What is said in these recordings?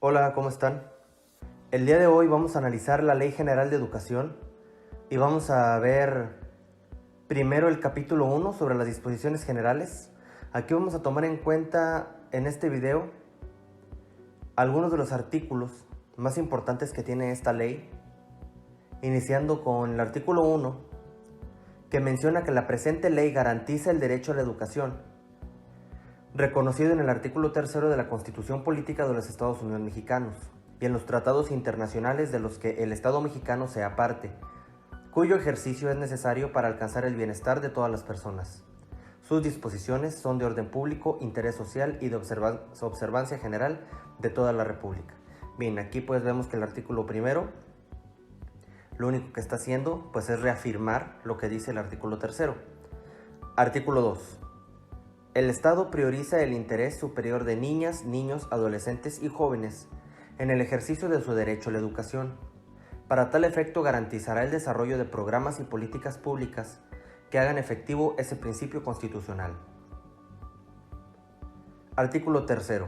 Hola, ¿cómo están? El día de hoy vamos a analizar la Ley General de Educación y vamos a ver primero el capítulo 1 sobre las disposiciones generales. Aquí vamos a tomar en cuenta en este video algunos de los artículos más importantes que tiene esta ley, iniciando con el artículo 1, que menciona que la presente ley garantiza el derecho a la educación, reconocido en el artículo 3 de la Constitución Política de los Estados Unidos Mexicanos y en los tratados internacionales de los que el Estado mexicano sea parte, cuyo ejercicio es necesario para alcanzar el bienestar de todas las personas. Sus disposiciones son de orden público, interés social y de observancia general de toda la República. Bien, aquí pues vemos que el artículo primero lo único que está haciendo pues es reafirmar lo que dice el artículo 3. Artículo 2. El Estado prioriza el interés superior de niñas, niños, adolescentes y jóvenes en el ejercicio de su derecho a la educación. Para tal efecto garantizará el desarrollo de programas y políticas públicas que hagan efectivo ese principio constitucional. Artículo 3.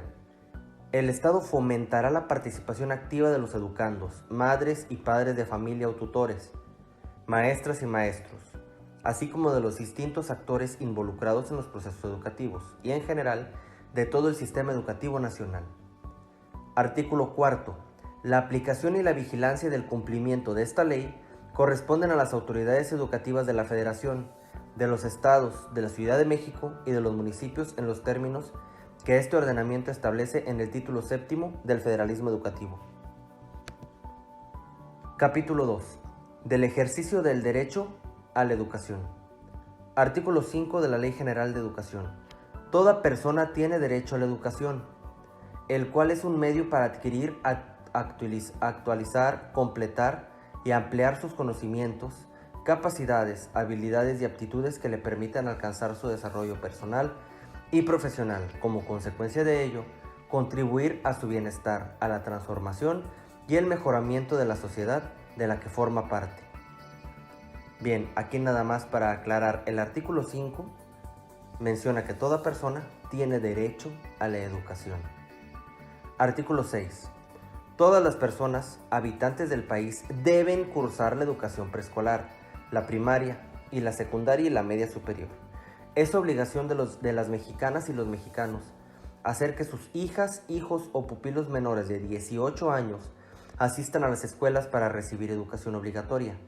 El Estado fomentará la participación activa de los educandos, madres y padres de familia o tutores, maestras y maestros, así como de los distintos actores involucrados en los procesos educativos y en general de todo el sistema educativo nacional. Artículo 4. La aplicación y la vigilancia del cumplimiento de esta ley corresponden a las autoridades educativas de la Federación, de los estados, de la Ciudad de México y de los municipios en los términos que este ordenamiento establece en el título 7 del Federalismo Educativo. Capítulo 2. Del ejercicio del derecho a la educación. Artículo 5 de la Ley General de Educación. Toda persona tiene derecho a la educación, el cual es un medio para adquirir, actualizar, completar y ampliar sus conocimientos, capacidades, habilidades y aptitudes que le permitan alcanzar su desarrollo personal y profesional. Como consecuencia de ello, contribuir a su bienestar, a la transformación y el mejoramiento de la sociedad de la que forma parte. Bien, aquí nada más para aclarar, el artículo 5 menciona que toda persona tiene derecho a la educación. Artículo 6. Todas las personas habitantes del país deben cursar la educación preescolar, la primaria y la secundaria y la media superior. Es obligación de las mexicanas y los mexicanos hacer que sus hijas, hijos o pupilos menores de 18 años asistan a las escuelas para recibir educación obligatoria,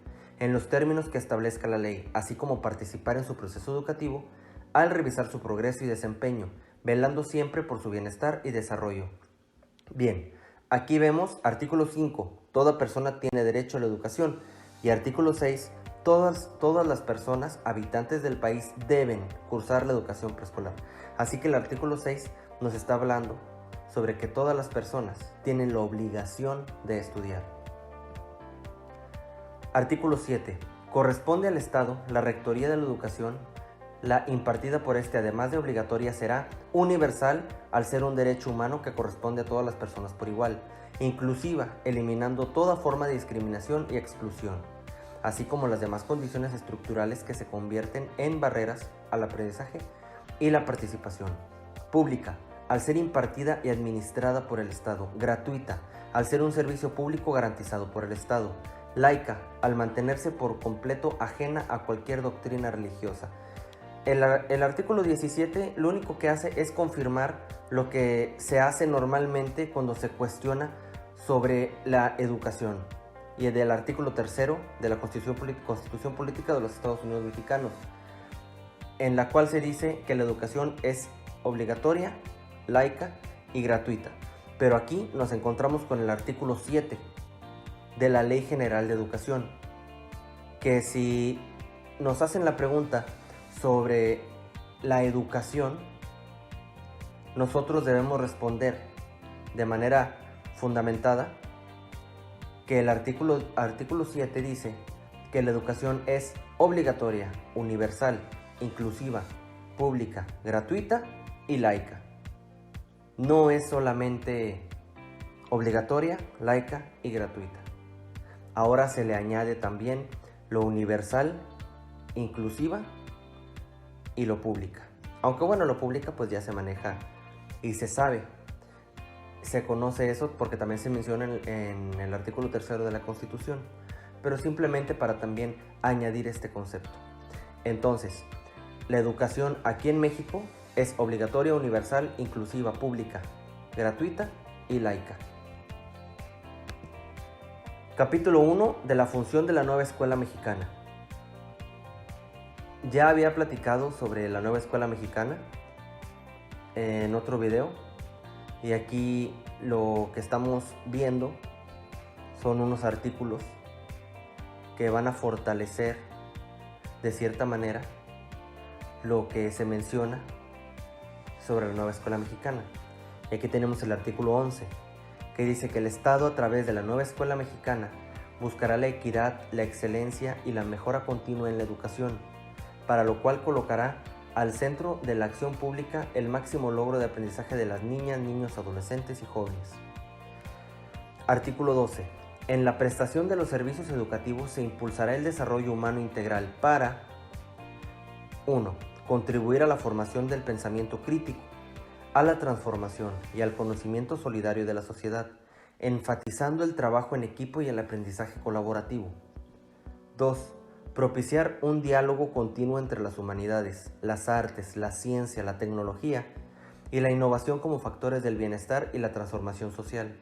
en los términos que establezca la ley, así como participar en su proceso educativo al revisar su progreso y desempeño, velando siempre por su bienestar y desarrollo. Bien, aquí vemos artículo 5, toda persona tiene derecho a la educación, y artículo 6, todas las personas habitantes del país deben cursar la educación preescolar. Así que el artículo 6 nos está hablando sobre que todas las personas tienen la obligación de estudiar. Artículo 7. Corresponde al Estado la rectoría de la educación. La impartida por este, además de obligatoria, será universal al ser un derecho humano que corresponde a todas las personas por igual, inclusiva, eliminando toda forma de discriminación y exclusión, así como las demás condiciones estructurales que se convierten en barreras al aprendizaje y la participación. Pública, al ser impartida y administrada por el Estado. Gratuita, al ser un servicio público garantizado por el Estado. Laica, al mantenerse por completo ajena a cualquier doctrina religiosa. El artículo 17 lo único que hace es confirmar lo que se hace normalmente cuando se cuestiona sobre la educación, y del artículo 3 de la Constitución Política de los Estados Unidos Mexicanos, en la cual se dice que la educación es obligatoria, laica y gratuita. Pero aquí nos encontramos con el artículo 7 de la Ley General de Educación, que si nos hacen la pregunta sobre la educación, nosotros debemos responder de manera fundamentada que el artículo 7 dice que la educación es obligatoria, universal, inclusiva, pública, gratuita y laica. No es solamente obligatoria, laica y gratuita. Ahora se le añade también lo universal, inclusiva y lo pública. Aunque bueno, lo pública pues ya se maneja y se sabe. se conoce eso porque también se menciona en el artículo 3 de la Constitución, pero simplemente para también añadir este concepto. Entonces, la educación aquí en México es obligatoria, universal, inclusiva, pública, gratuita y laica. Capítulo 1 de la función de la nueva escuela mexicana. Ya había platicado sobre la nueva escuela mexicana en otro video, y aquí lo que estamos viendo son unos artículos que van a fortalecer de cierta manera lo que se menciona sobre la nueva escuela mexicana. Y aquí tenemos el artículo 11, que dice que el Estado, a través de la nueva escuela mexicana, buscará la equidad, la excelencia y la mejora continua en la educación, para lo cual colocará al centro de la acción pública el máximo logro de aprendizaje de las niñas, niños, adolescentes y jóvenes. Artículo 12. En la prestación de los servicios educativos se impulsará el desarrollo humano integral para 1. Contribuir a la formación del pensamiento crítico, a la transformación y al conocimiento solidario de la sociedad, enfatizando el trabajo en equipo y el aprendizaje colaborativo. 2. Propiciar un diálogo continuo entre las humanidades, las artes, la ciencia, la tecnología y la innovación como factores del bienestar y la transformación social.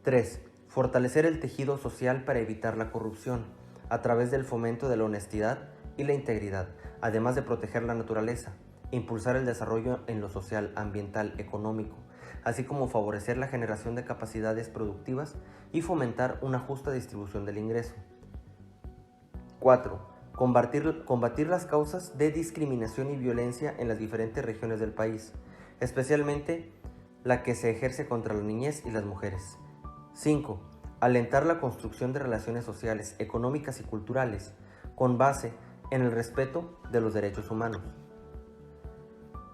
3. Fortalecer el tejido social para evitar la corrupción, a través del fomento de la honestidad y la integridad, además de proteger la naturaleza, impulsar el desarrollo en lo social, ambiental, económico, así como favorecer la generación de capacidades productivas y fomentar una justa distribución del ingreso. 4. Combatir las causas de discriminación y violencia en las diferentes regiones del país, especialmente la que se ejerce contra la niñez y las mujeres. 5. Alentar la construcción de relaciones sociales, económicas y culturales con base en el respeto de los derechos humanos.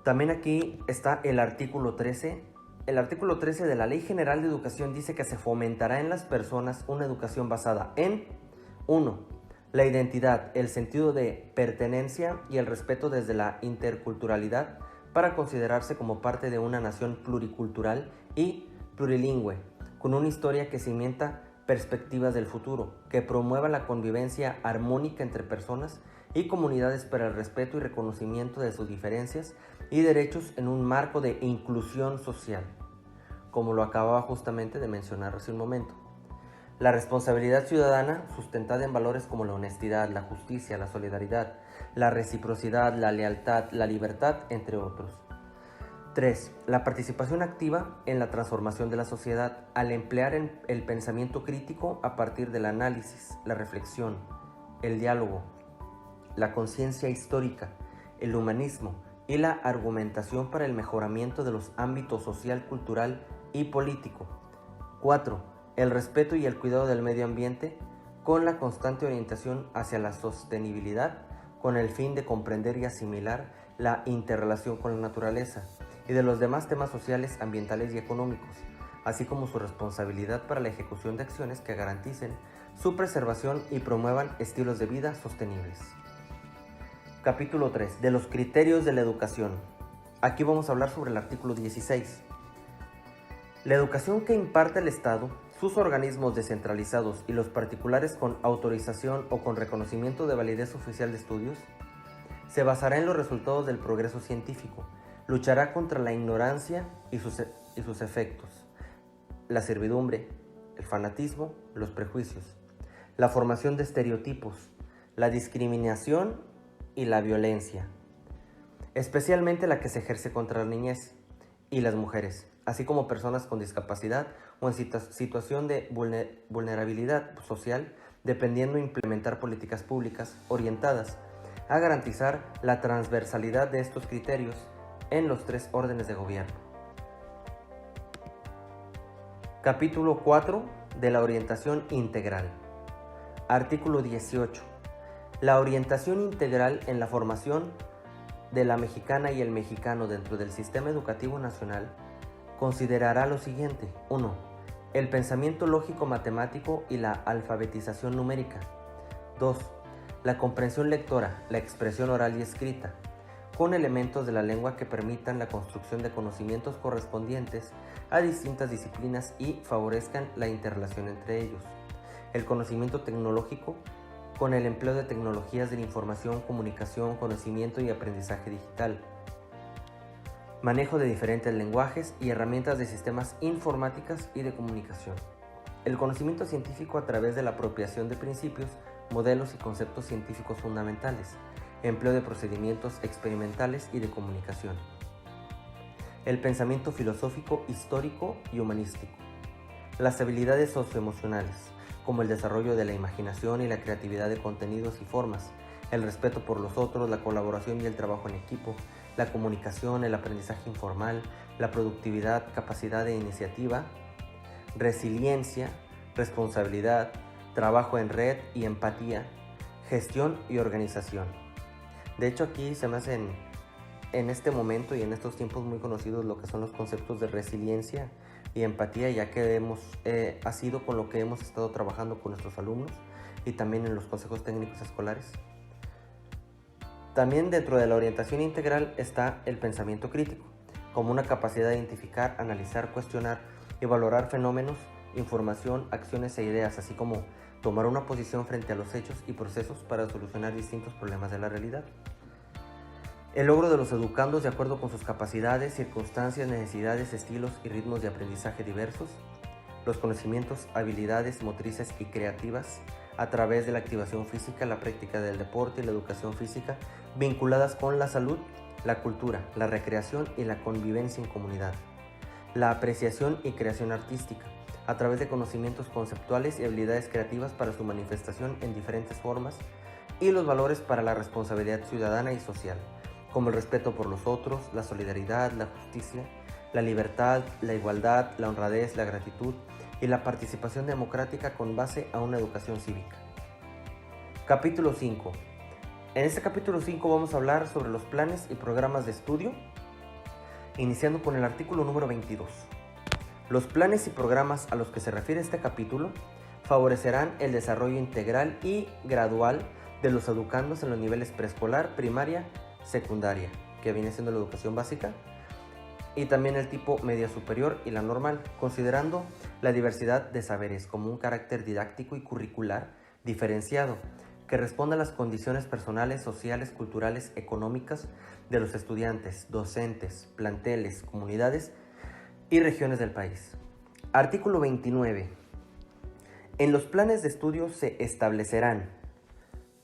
También aquí está el artículo 13. El artículo 13 de la Ley General de Educación dice que se fomentará en las personas una educación basada en 1. La identidad, el sentido de pertenencia y el respeto desde la interculturalidad para considerarse como parte de una nación pluricultural y plurilingüe, con una historia que cimienta perspectivas del futuro, que promueva la convivencia armónica entre personas y comunidades para el respeto y reconocimiento de sus diferencias y derechos en un marco de inclusión social, como lo acababa justamente de mencionar hace un momento. La responsabilidad ciudadana, sustentada en valores como la honestidad, la justicia, la solidaridad, la reciprocidad, la lealtad, la libertad, entre otros. 3. La participación activa en la transformación de la sociedad al emplear el pensamiento crítico a partir del análisis, la reflexión, el diálogo, la conciencia histórica, el humanismo y la argumentación para el mejoramiento de los ámbitos social, cultural y político. 4. El respeto y el cuidado del medio ambiente con la constante orientación hacia la sostenibilidad con el fin de comprender y asimilar la interrelación con la naturaleza y de los demás temas sociales, ambientales y económicos, así como su responsabilidad para la ejecución de acciones que garanticen su preservación y promuevan estilos de vida sostenibles. Capítulo 3. De los criterios de la educación. Aquí vamos a hablar sobre el artículo 16. La educación que imparte el Estado, sus organismos descentralizados y los particulares con autorización o con reconocimiento de validez oficial de estudios, se basará en los resultados del progreso científico, luchará contra la ignorancia y sus efectos, la servidumbre, el fanatismo, los prejuicios, la formación de estereotipos, la discriminación y la violencia, especialmente la que se ejerce contra la niñez y las mujeres, así como personas con discapacidad o en situación de vulnerabilidad social, dependiendo de implementar políticas públicas orientadas a garantizar la transversalidad de estos criterios en los 3 órdenes de gobierno. Capítulo 4 de la orientación integral. Artículo 18. La orientación integral en la formación de la mexicana y el mexicano dentro del sistema educativo nacional considerará lo siguiente. 1. El pensamiento lógico matemático y la alfabetización numérica. 2. La comprensión lectora, la expresión oral y escrita, con elementos de la lengua que permitan la construcción de conocimientos correspondientes a distintas disciplinas y favorezcan la interrelación entre ellos. El conocimiento tecnológico, con el empleo de tecnologías de la información, comunicación, conocimiento y aprendizaje digital. Manejo de diferentes lenguajes y herramientas de sistemas informáticas y de comunicación. El conocimiento científico a través de la apropiación de principios, modelos y conceptos científicos fundamentales. Empleo de procedimientos experimentales y de comunicación. El pensamiento filosófico, histórico y humanístico. Las habilidades socioemocionales, como el desarrollo de la imaginación y la creatividad de contenidos y formas, el respeto por los otros, la colaboración y el trabajo en equipo, la comunicación, el aprendizaje informal, la productividad, capacidad de iniciativa, resiliencia, responsabilidad, trabajo en red y empatía, gestión y organización. De hecho, aquí se me hacen en este momento y en estos tiempos muy conocidos lo que son los conceptos de resiliencia y empatía, ya que ha sido con lo que hemos estado trabajando con nuestros alumnos y también en los consejos técnicos escolares. También dentro de la orientación integral está el pensamiento crítico, como una capacidad de identificar, analizar, cuestionar y valorar fenómenos, información, acciones e ideas, así como tomar una posición frente a los hechos y procesos para solucionar distintos problemas de la realidad. El logro de los educandos de acuerdo con sus capacidades, circunstancias, necesidades, estilos y ritmos de aprendizaje diversos. Los conocimientos, habilidades motrices y creativas a través de la activación física, la práctica del deporte y la educación física vinculadas con la salud, la cultura, la recreación y la convivencia en comunidad. La apreciación y creación artística a través de conocimientos conceptuales y habilidades creativas para su manifestación en diferentes formas, y los valores para la responsabilidad ciudadana y social, como el respeto por los otros, la solidaridad, la justicia, la libertad, la igualdad, la honradez, la gratitud y la participación democrática con base a una educación cívica. Capítulo 5. En este capítulo 5 vamos a hablar sobre los planes y programas de estudio, iniciando con el artículo número 22. Los planes y programas a los que se refiere este capítulo favorecerán el desarrollo integral y gradual de los educandos en los niveles preescolar, primaria, secundaria, que viene siendo la educación básica, y también el tipo media superior y la normal, considerando la diversidad de saberes como un carácter didáctico y curricular diferenciado que responda a las condiciones personales, sociales, culturales, económicas de los estudiantes, docentes, planteles, comunidades y regiones del país. Artículo 29. En los planes de estudio se establecerán: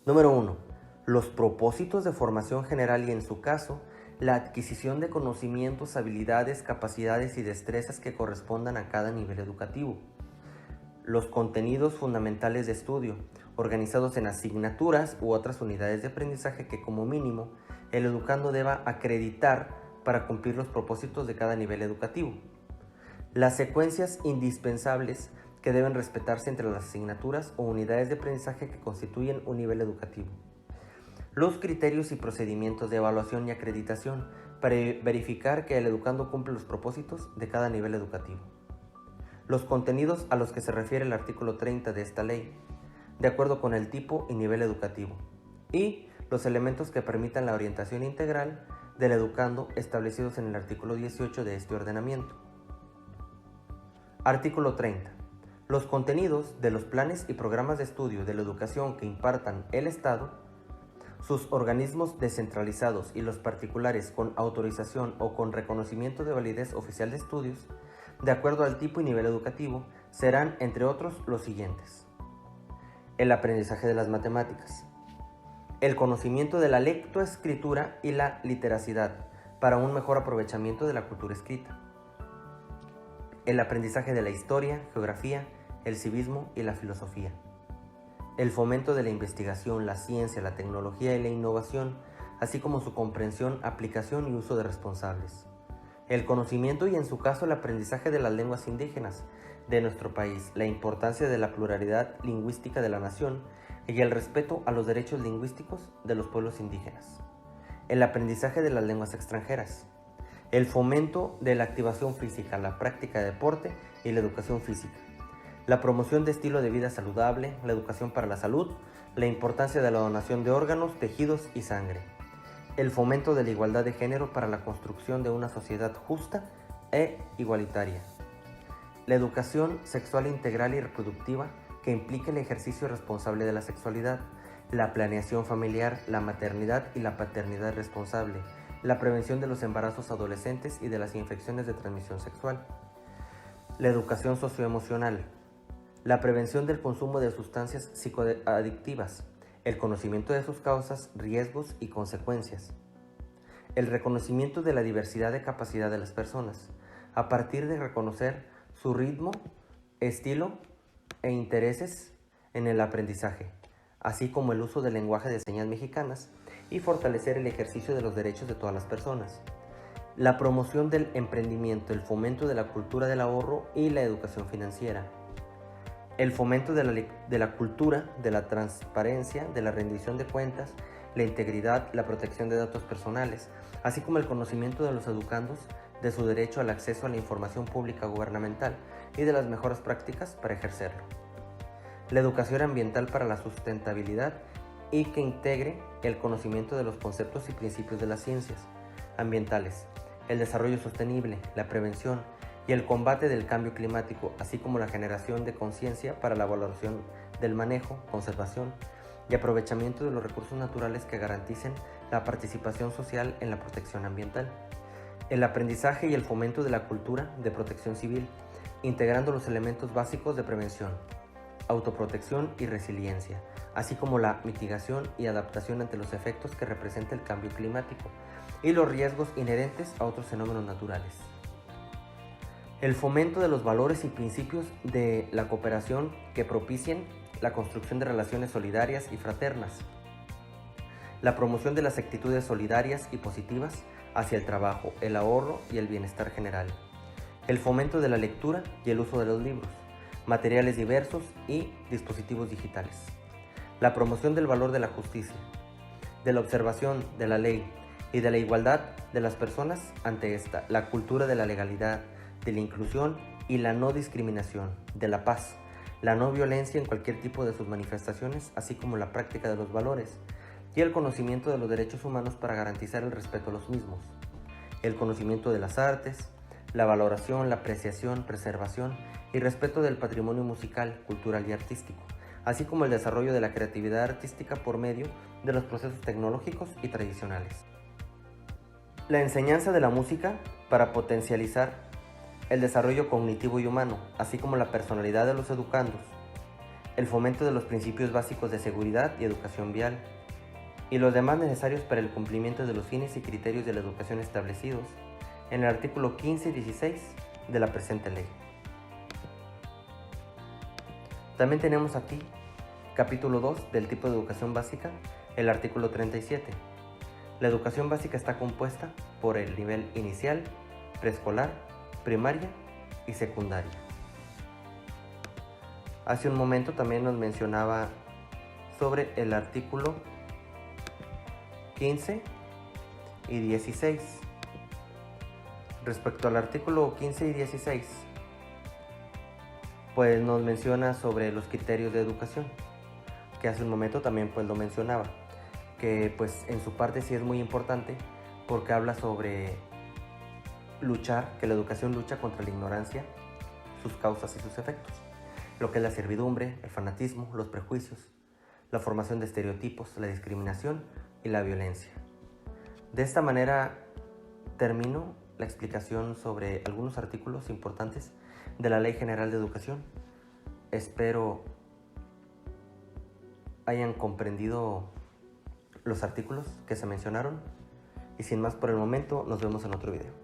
número 1. Los propósitos de formación general y, en su caso, la adquisición de conocimientos, habilidades, capacidades y destrezas que correspondan a cada nivel educativo. Los contenidos fundamentales de estudio, organizados en asignaturas u otras unidades de aprendizaje que, como mínimo, el educando deba acreditar para cumplir los propósitos de cada nivel educativo. Las secuencias indispensables que deben respetarse entre las asignaturas o unidades de aprendizaje que constituyen un nivel educativo. Los criterios y procedimientos de evaluación y acreditación para verificar que el educando cumple los propósitos de cada nivel educativo. Los contenidos a los que se refiere el artículo 30 de esta ley, de acuerdo con el tipo y nivel educativo. Y los elementos que permitan la orientación integral del educando establecidos en el artículo 18 de este ordenamiento. Artículo 30. Los contenidos de los planes y programas de estudio de la educación que impartan el Estado, sus organismos descentralizados y los particulares con autorización o con reconocimiento de validez oficial de estudios, de acuerdo al tipo y nivel educativo, serán, entre otros, los siguientes: el aprendizaje de las matemáticas, el conocimiento de la lectoescritura y la literacidad para un mejor aprovechamiento de la cultura escrita, el aprendizaje de la historia, geografía, el civismo y la filosofía, el fomento de la investigación, la ciencia, la tecnología y la innovación, así como su comprensión, aplicación y uso de responsables, el conocimiento y, en su caso, el aprendizaje de las lenguas indígenas de nuestro país, la importancia de la pluralidad lingüística de la nación y el respeto a los derechos lingüísticos de los pueblos indígenas, el aprendizaje de las lenguas extranjeras, el fomento de la activación física, la práctica de deporte y la educación física, la promoción de estilo de vida saludable, la educación para la salud, la importancia de la donación de órganos, tejidos y sangre, El fomento de la igualdad de género para la construcción de una sociedad justa e igualitaria. La educación sexual integral y reproductiva que implique el ejercicio responsable de la sexualidad, la planeación familiar, la maternidad y la paternidad responsable, la prevención de los embarazos adolescentes y de las infecciones de transmisión sexual. La educación socioemocional, la prevención del consumo de sustancias psicoadictivas, el conocimiento de sus causas, riesgos y consecuencias. El reconocimiento de la diversidad de capacidad de las personas, a partir de reconocer su ritmo, estilo e intereses en el aprendizaje, así como el uso del lenguaje de señas mexicanas y fortalecer el ejercicio de los derechos de todas las personas. La promoción del emprendimiento, el fomento de la cultura del ahorro y la educación financiera. El fomento de la cultura, de la transparencia, de la rendición de cuentas, la integridad, la protección de datos personales, así como el conocimiento de los educandos de su derecho al acceso a la información pública gubernamental y de las mejores prácticas para ejercerlo. La educación ambiental para la sustentabilidad y que integre el conocimiento de los conceptos y principios de las ciencias ambientales, el desarrollo sostenible, la prevención y el combate del cambio climático, así como la generación de conciencia para la valoración del manejo, conservación y aprovechamiento de los recursos naturales que garanticen la participación social en la protección ambiental. El aprendizaje y el fomento de la cultura de protección civil, integrando los elementos básicos de prevención, autoprotección y resiliencia, así como la mitigación y adaptación ante los efectos que representa el cambio climático y los riesgos inherentes a otros fenómenos naturales. El fomento de los valores y principios de la cooperación que propicien la construcción de relaciones solidarias y fraternas. La promoción de las actitudes solidarias y positivas hacia el trabajo, el ahorro y el bienestar general. El fomento de la lectura y el uso de los libros, materiales diversos y dispositivos digitales. La promoción del valor de la justicia, de la observación de la ley y de la igualdad de las personas ante esta. La cultura de la legalidad, de la inclusión y la no discriminación, de la paz, la no violencia en cualquier tipo de sus manifestaciones, así como la práctica de los valores y el conocimiento de los derechos humanos para garantizar el respeto a los mismos. El conocimiento de las artes, la valoración, la apreciación, preservación y respeto del patrimonio musical, cultural y artístico, así como el desarrollo de la creatividad artística por medio de los procesos tecnológicos y tradicionales. La enseñanza de la música para potencializar el desarrollo cognitivo y humano, así como la personalidad de los educandos, el fomento de los principios básicos de seguridad y educación vial, y los demás necesarios para el cumplimiento de los fines y criterios de la educación establecidos en el artículo 15 y 16 de la presente ley. También tenemos aquí, capítulo 2 del tipo de educación básica, el artículo 37. La educación básica está compuesta por el nivel inicial, preescolar, primaria y secundaria. Hace un momento también nos mencionaba sobre el artículo 15 y 16. Respecto al artículo 15 y 16, pues nos menciona sobre los criterios de educación, que hace un momento también pues lo mencionaba, que pues en su parte sí es muy importante porque habla sobre luchar, que la educación lucha contra la ignorancia, sus causas y sus efectos, lo que es la servidumbre, el fanatismo, los prejuicios, la formación de estereotipos, la discriminación y la violencia. De esta manera termino la explicación sobre algunos artículos importantes de la Ley General de Educación. Espero hayan comprendido los artículos que se mencionaron y sin más por el momento, nos vemos en otro video.